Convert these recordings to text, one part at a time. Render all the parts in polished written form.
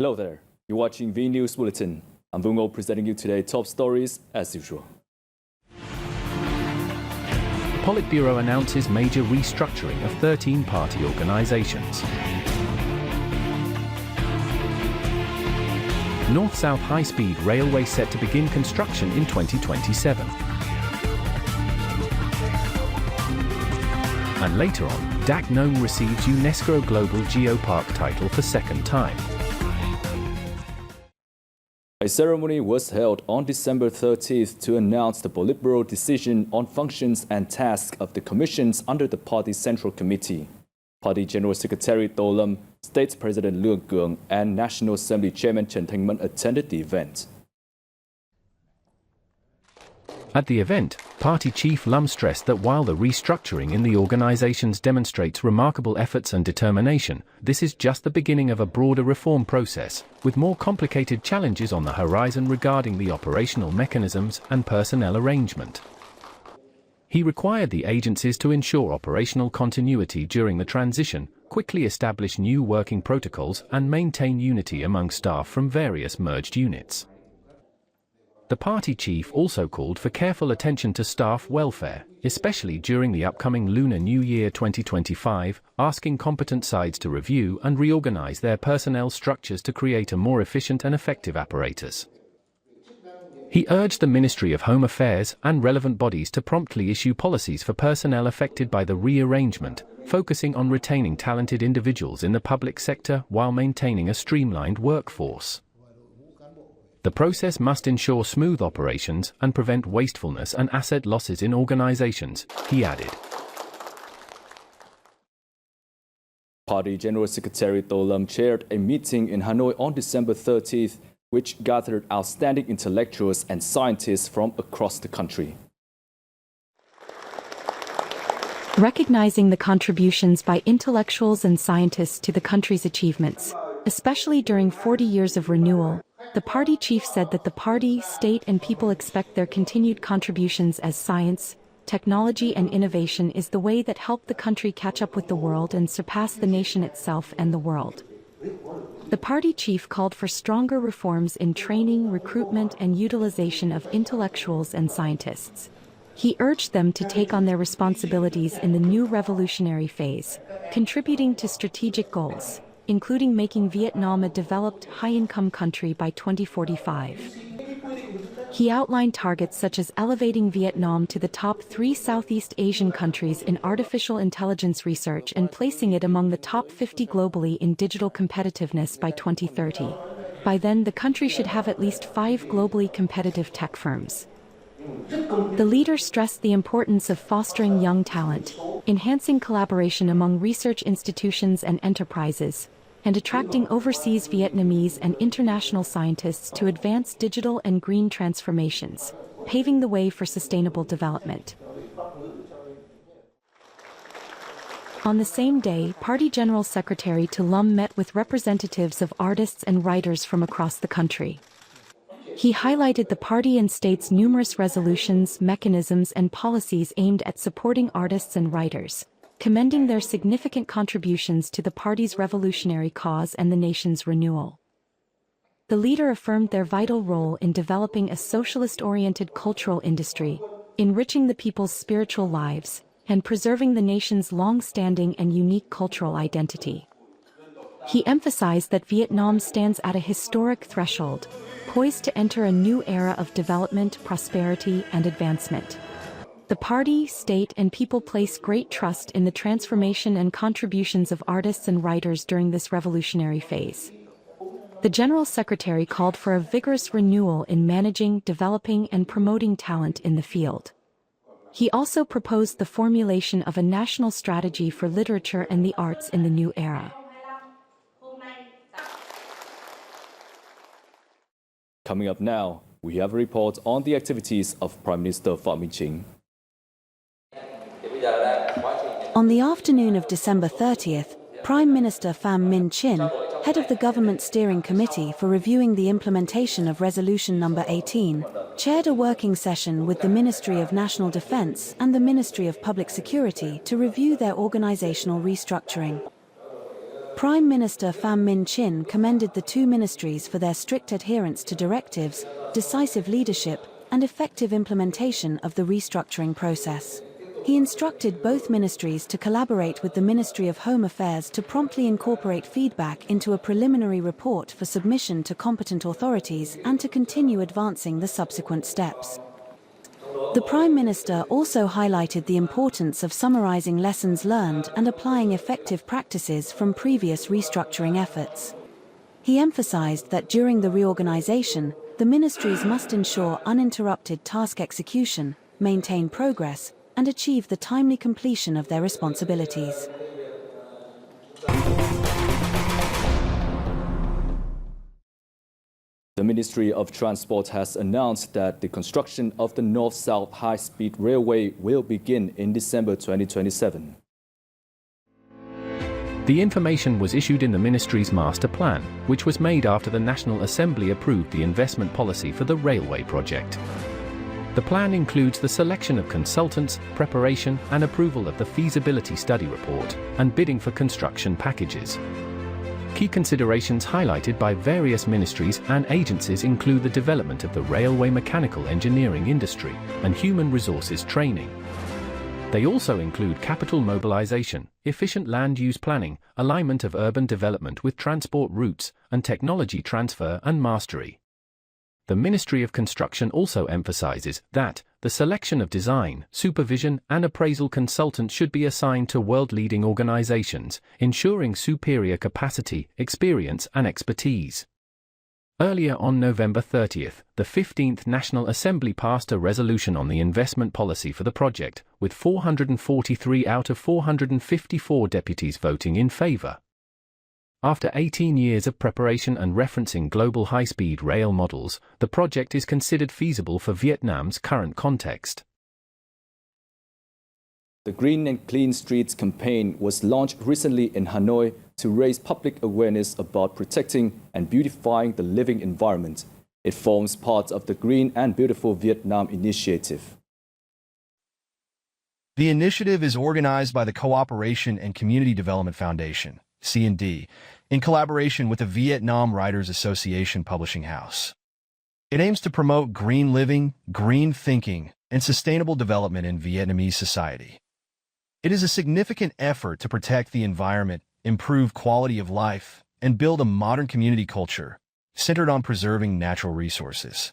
Hello there. You're watching VNews Bulletin. I'm Vungo presenting you today top stories as usual. Politburo announces major restructuring of 13 party organizations. North-South high-speed railway set to begin construction in 2027. And later on, Dak Nome receives UNESCO Global Geopark title for second time. A ceremony was held on December 30th to announce the Politburo decision on functions and tasks of the commissions under the party's Central Committee. Party General Secretary To Lam, State President Lương Cường, and National Assembly Chairman Trần Thanh Mẫn attended the event. At the event, Party Chief Lam stressed that while the restructuring in the organizations demonstrates remarkable efforts and determination, this is just the beginning of a broader reform process, with more complicated challenges on the horizon regarding the operational mechanisms and personnel arrangement. He required the agencies to ensure operational continuity during the transition, quickly establish new working protocols, and maintain unity among staff from various merged units. The party chief also called for careful attention to staff welfare, especially during the upcoming Lunar New Year 2025, asking competent sides to review and reorganize their personnel structures to create a more efficient and effective apparatus. He urged the Ministry of Home Affairs and relevant bodies to promptly issue policies for personnel affected by the rearrangement, focusing on retaining talented individuals in the public sector while maintaining a streamlined workforce. The process must ensure smooth operations and prevent wastefulness and asset losses in organizations, he added. Party General Secretary To Lam chaired a meeting in Hanoi on December 30th, which gathered outstanding intellectuals and scientists from across the country. Recognizing the contributions by intellectuals and scientists to the country's achievements, especially during 40 years of renewal, the party chief said that the party, state, and people expect their continued contributions as science, technology, and innovation is the way that help the country catch up with the world and surpass the nation itself and the world. The party chief called for stronger reforms in training, recruitment, and utilization of intellectuals and scientists. He urged them to take on their responsibilities in the new revolutionary phase, contributing to strategic goals, including making Vietnam a developed, high-income country by 2045. He outlined targets such as elevating Vietnam to the top 3 Southeast Asian countries in artificial intelligence research and placing it among the top 50 globally in digital competitiveness by 2030. By then, the country should have at least 5 globally competitive tech firms. The leader stressed the importance of fostering young talent, enhancing collaboration among research institutions and enterprises, and attracting overseas Vietnamese and international scientists to advance digital and green transformations, paving the way for sustainable development. On the same day, Party General Secretary To Lam met with representatives of artists and writers from across the country. He highlighted the party and state's numerous resolutions, mechanisms, and policies aimed at supporting artists and writers, commending their significant contributions to the party's revolutionary cause and the nation's renewal. The leader affirmed their vital role in developing a socialist-oriented cultural industry, enriching the people's spiritual lives, and preserving the nation's long-standing and unique cultural identity. He emphasized that Vietnam stands at a historic threshold, poised to enter a new era of development, prosperity, and advancement. The party, state, and people place great trust in the transformation and contributions of artists and writers during this revolutionary phase. The General Secretary called for a vigorous renewal in managing, developing, and promoting talent in the field. He also proposed the formulation of a national strategy for literature and the arts in the new era. Coming up now, we have a report on the activities of Prime Minister Phạm Minh Chính. On the afternoon of December 30th, Prime Minister Phạm Minh Chính, head of the Government Steering Committee for reviewing the implementation of Resolution No. 18, chaired a working session with the Ministry of National Defense and the Ministry of Public Security to review their organizational restructuring. Prime Minister Pham Minh Chinh commended the two ministries for their strict adherence to directives, decisive leadership, and effective implementation of the restructuring process. He instructed both ministries to collaborate with the Ministry of Home Affairs to promptly incorporate feedback into a preliminary report for submission to competent authorities and to continue advancing the subsequent steps. The Prime Minister also highlighted the importance of summarizing lessons learned and applying effective practices from previous restructuring efforts. He emphasized that during the reorganization, the ministries must ensure uninterrupted task execution, maintain progress, and achieve the timely completion of their responsibilities. The Ministry of Transport has announced that the construction of the North-South high-speed railway will begin in December 2027. The information was issued in the ministry's master plan, which was made after the National Assembly approved the investment policy for the railway project. The plan includes the selection of consultants, preparation and approval of the feasibility study report, and bidding for construction packages. Key considerations highlighted by various ministries and agencies include the development of the railway mechanical engineering industry and human resources training. They also include capital mobilization, efficient land use planning, alignment of urban development with transport routes, and technology transfer and mastery. The Ministry of Construction also emphasizes that the selection of design, supervision, and appraisal consultants should be assigned to world-leading organizations, ensuring superior capacity, experience, and expertise. Earlier on November 30th, the 15th National Assembly passed a resolution on the investment policy for the project, with 443 out of 454 deputies voting in favor. After 18 years of preparation and referencing global high-speed rail models, the project is considered feasible for Vietnam's current context. The Green and Clean Streets campaign was launched recently in Hanoi to raise public awareness about protecting and beautifying the living environment. It forms part of the Green and Beautiful Vietnam initiative. The initiative is organized by the Cooperation and Community Development Foundation, C&D, in collaboration with the Vietnam Writers Association publishing house. It aims to promote green living, green thinking, and sustainable development in Vietnamese society. It is a significant effort to protect the environment, improve quality of life, and build a modern community culture centered on preserving natural resources.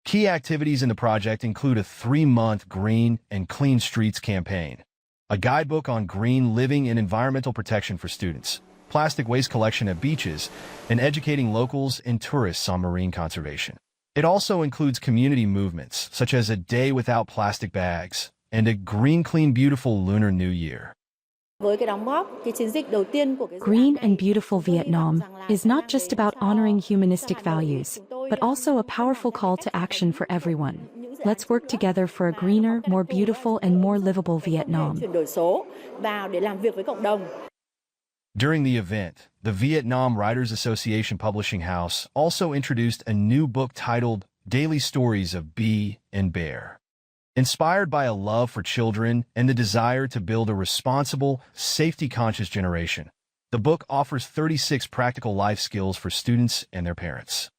Key activities in the project include a 3-month Green and Clean Streets campaign, a guidebook on green living and environmental protection for students, plastic waste collection at beaches, and educating locals and tourists on marine conservation. It also includes community movements, such as a Day Without Plastic Bags and a Green Clean Beautiful Lunar New Year. Green and Beautiful Vietnam is not just about honoring humanistic values, but also a powerful call to action for everyone. Let's work together for a greener, more beautiful, and more livable Vietnam. During the event, the Vietnam Writers Association publishing house also introduced a new book titled Daily Stories of Bee and Bear. Inspired by a love for children and the desire to build a responsible, safety-conscious generation, the book offers 36 practical life skills for students and their parents.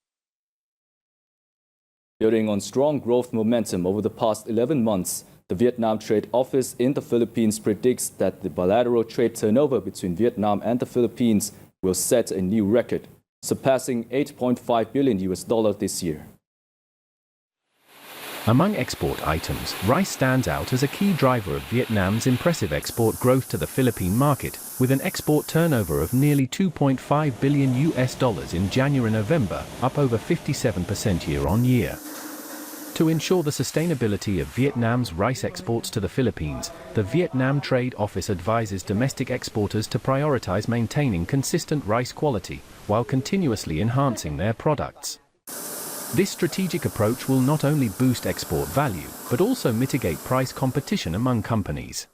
Building on strong growth momentum over the past 11 months, the Vietnam Trade Office in the Philippines predicts that the bilateral trade turnover between Vietnam and the Philippines will set a new record, surpassing $8.5 billion this year. Among export items, rice stands out as a key driver of Vietnam's impressive export growth to the Philippine market, with an export turnover of nearly $2.5 billion in January-November, up over 57% year-on-year. To ensure the sustainability of Vietnam's rice exports to the Philippines, the Vietnam Trade Office advises domestic exporters to prioritize maintaining consistent rice quality while continuously enhancing their products. This strategic approach will not only boost export value, but also mitigate price competition among companies.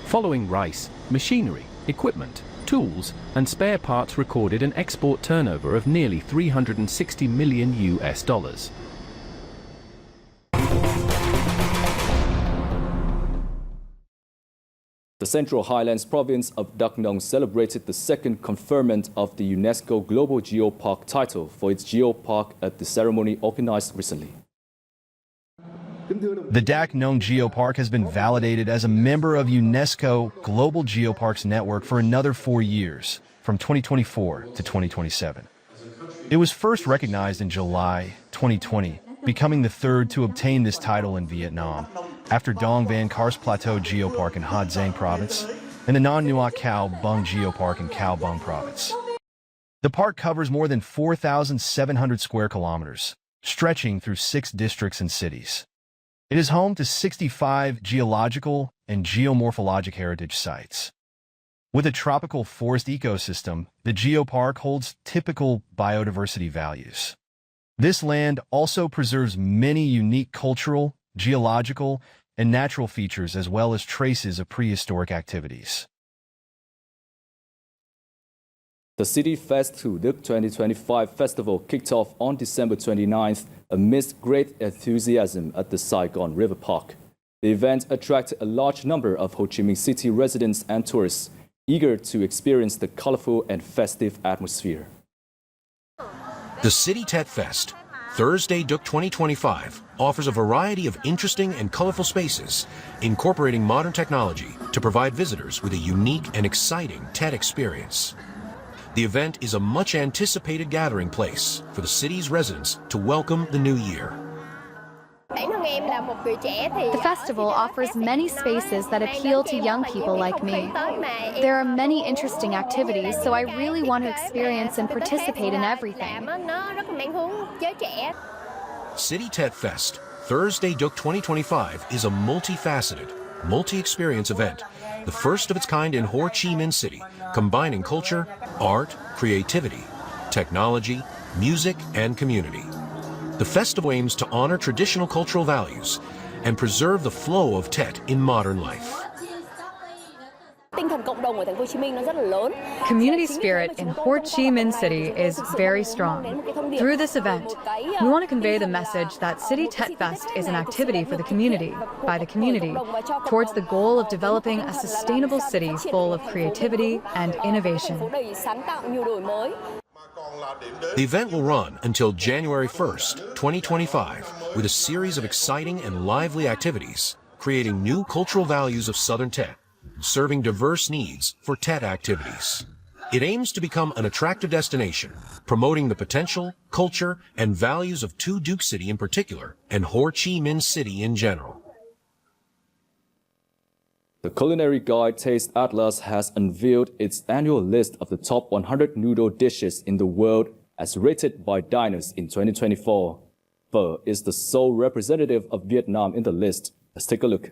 Following rice, machinery, equipment, tools, and spare parts recorded an export turnover of nearly $360 million. The The Central Highlands province of Đắk Nông celebrated the second conferment of the UNESCO Global Geopark title for its geopark at the ceremony organized recently. The Đắk Nông Geopark has been validated as a member of UNESCO Global Geoparks Network for another 4 years, from 2024 to 2027. It was first recognized in July 2020, becoming the third to obtain this title in Vietnam, after Dong Van Cars Plateau Geopark in Ha Giang Province and the Non Nuoc Khao Bung Geopark in Khao Bung Province. The park covers more than 4,700 square kilometers, stretching through 6 districts and cities. It is home to 65 geological and geomorphologic heritage sites. With a tropical forest ecosystem, the geopark holds typical biodiversity values. This land also preserves many unique cultural, geological, and natural features as well as traces of prehistoric activities. The City Fest to Đức 2025 festival kicked off on December 29th amidst great enthusiasm at the Saigon River Park. The event attracted a large number of Ho Chi Minh City residents and tourists eager to experience the colorful and festive atmosphere. The City Tet Fest, Thursday Đức 2025, offers a variety of interesting and colorful spaces, incorporating modern technology to provide visitors with a unique and exciting Tet experience. The event is a much-anticipated gathering place for the city's residents to welcome the new year. The festival offers many spaces that appeal to young people like me. There are many interesting activities, so I really want to experience and participate in everything. City Tet Fest, Thursday Đức 2025 is a multifaceted, multi-experience event, the first of its kind in Ho Chi Minh City, combining culture, art, creativity, technology, music, and community. The festival aims to honor traditional cultural values and preserve the flow of Tet in modern life. Community spirit in Ho Chi Minh City is very strong. Through this event, we want to convey the message that City Tet Fest is an activity for the community, by the community, towards the goal of developing a sustainable city full of creativity and innovation. The event will run until January 1st, 2025, with a series of exciting and lively activities, creating new cultural values of Southern Tet, serving diverse needs for Tet activities. It aims to become an attractive destination, promoting the potential, culture, and values of Tu Duc City in particular, and Ho Chi Minh City in general. The culinary guide Taste Atlas has unveiled its annual list of the top 100 noodle dishes in the world as rated by diners in 2024. Phở is the sole representative of Vietnam in the list. Let's take a look.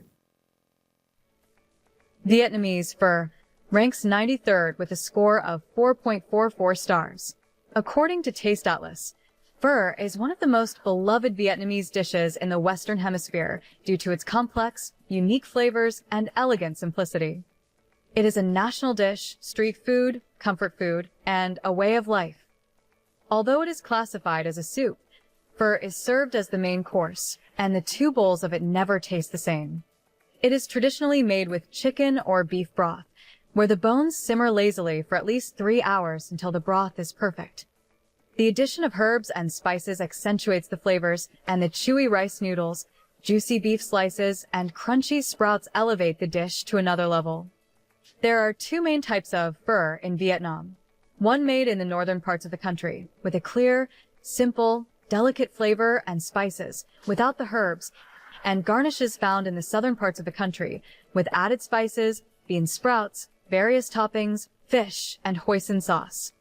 Vietnamese phở ranks 93rd with a score of 4.44 stars. According to Taste Atlas, phở is one of the most beloved Vietnamese dishes in the Western Hemisphere due to its complex, unique flavors, and elegant simplicity. It is a national dish, street food, comfort food, and a way of life. Although it is classified as a soup, phở is served as the main course, and the 2 bowls of it never taste the same. It is traditionally made with chicken or beef broth, where the bones simmer lazily for at least 3 hours until the broth is perfect. The addition of herbs and spices accentuates the flavors, and the chewy rice noodles, juicy beef slices, and crunchy sprouts elevate the dish to another level. There are 2 main types of phở in Vietnam. One made in the northern parts of the country, with a clear, simple, delicate flavor and spices, without the herbs, and garnishes found in the southern parts of the country, with added spices, bean sprouts, various toppings, fish, and hoisin sauce.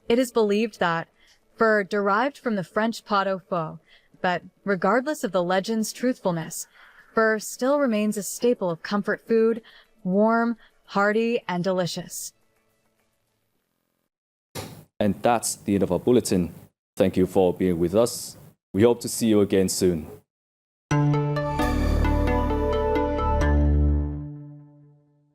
It is believed that phở derived from the French pot au feu, but regardless of the legend's truthfulness, phở still remains a staple of comfort food, warm, hearty, and delicious. And that's the end of our bulletin. Thank you for being with us. We hope to see you again soon.